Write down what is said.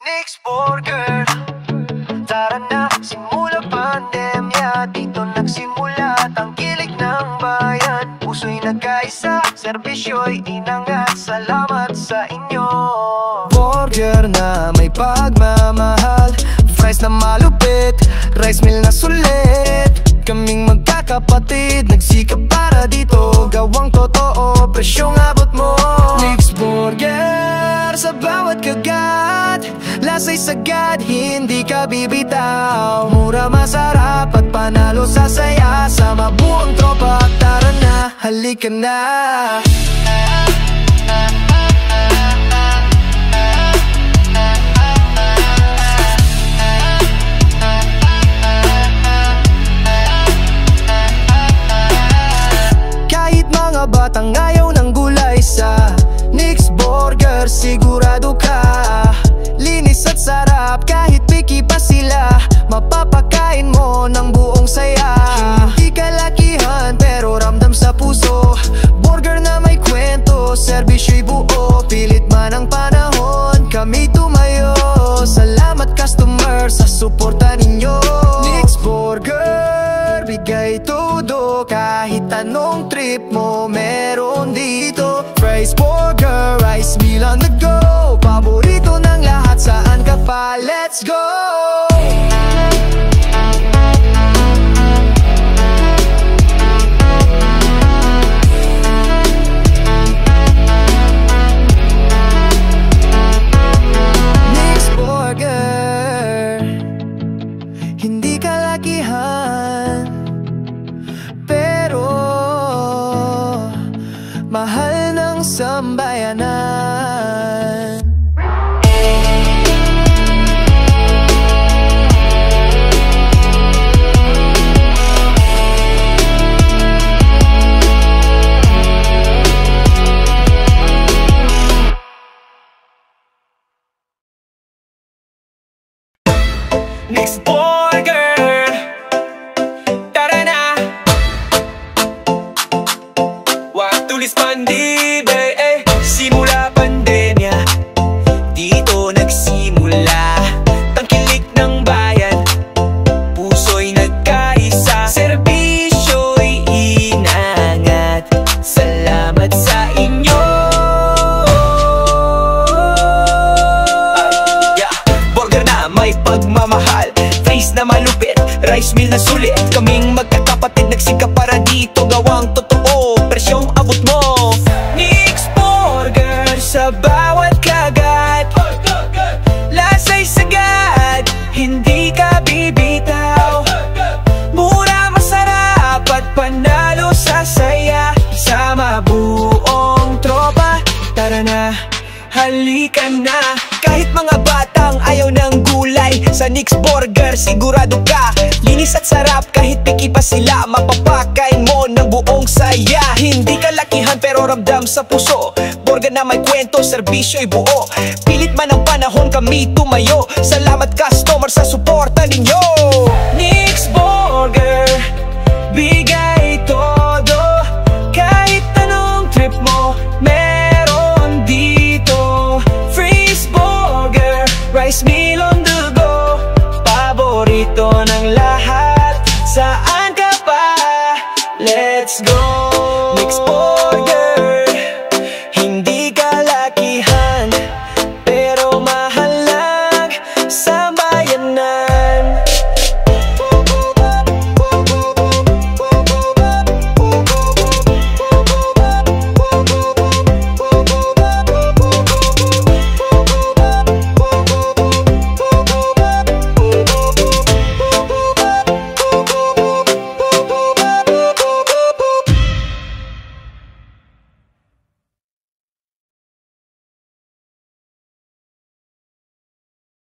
Nick's Burger. Tara na, simula pandemya. Dito nagsimula ang kilig ng bayan. Puso'y nagkaisa, serbisyo'y inangat. Salamat sa inyo. Burger na may pagmamahal, fries na malupit, rice meal na sulit. Kaming magkakapatid, nagsikap para dito. Gawang totoo, presyong abot mo. Nick's Burger, sa bawat kagat, lasa'y sagad, hindi ka bibitaw. Mura, masarap at panalo sa saya. Sama buong tropa, tara na, halika na. Kahit mga batang ayaw ng gulay, sa Nick's Burger sigurado ka. Linis at sarap, kahit picky pa sila, mapapakain mo ng buong saya. Hindi kalakihan pero ramdam sa puso. Burger na may kwento, serbisyo'y buo. Pilit man ang panahon, kami tumayo. Salamat customer sa suporta ninyo. Nick's Burger, bigay todo. Kahit anong trip mo, meron dito. Fries, burger, rice meal on the go. Paborito ng lahat, saan ka pa? Let's go! Nick's Burger, hindi kalakihan, pero mahal ng sambayanan. Nick's Burger, tara na. Wag tulis pandibay, simula pandemya, dito nagsimula tangkilik ng bayan. Puso'y nagkaisa, serbisyo'y inangat. Salamat sa inyo. Burger na may pagmamahal, fries na malupit, rice meal na sulit. Kaming magkakapatid, nagsikap para dito. Gawang totoo, presyong abot mo. Nick's Burger, sa bawat kagat, lasa'y sagad, hindi ka bibitaw. Mura, masarap at panalo sa saya. Sama buong tropa, tara na, halika na. Kahit mga batang ayaw ng gulay, sa Nick's Burger sigurado ka. Linis at sarap, kahit picky pa sila, mapapakain mo ng buong saya. Hindi kalakihan pero ramdam sa puso. Burger na may kwento, serbisyo'y buo. Pilit man ang panahon, kami tumayo. Salamat customer sa suporta ninyo. Nick's Burger, bigay todo. Kahit anong trip mo, meron dito. Fries, burger, rice meal on the go. Paborito ng lahat, saan ka pa? Let's go! Nick's Burger.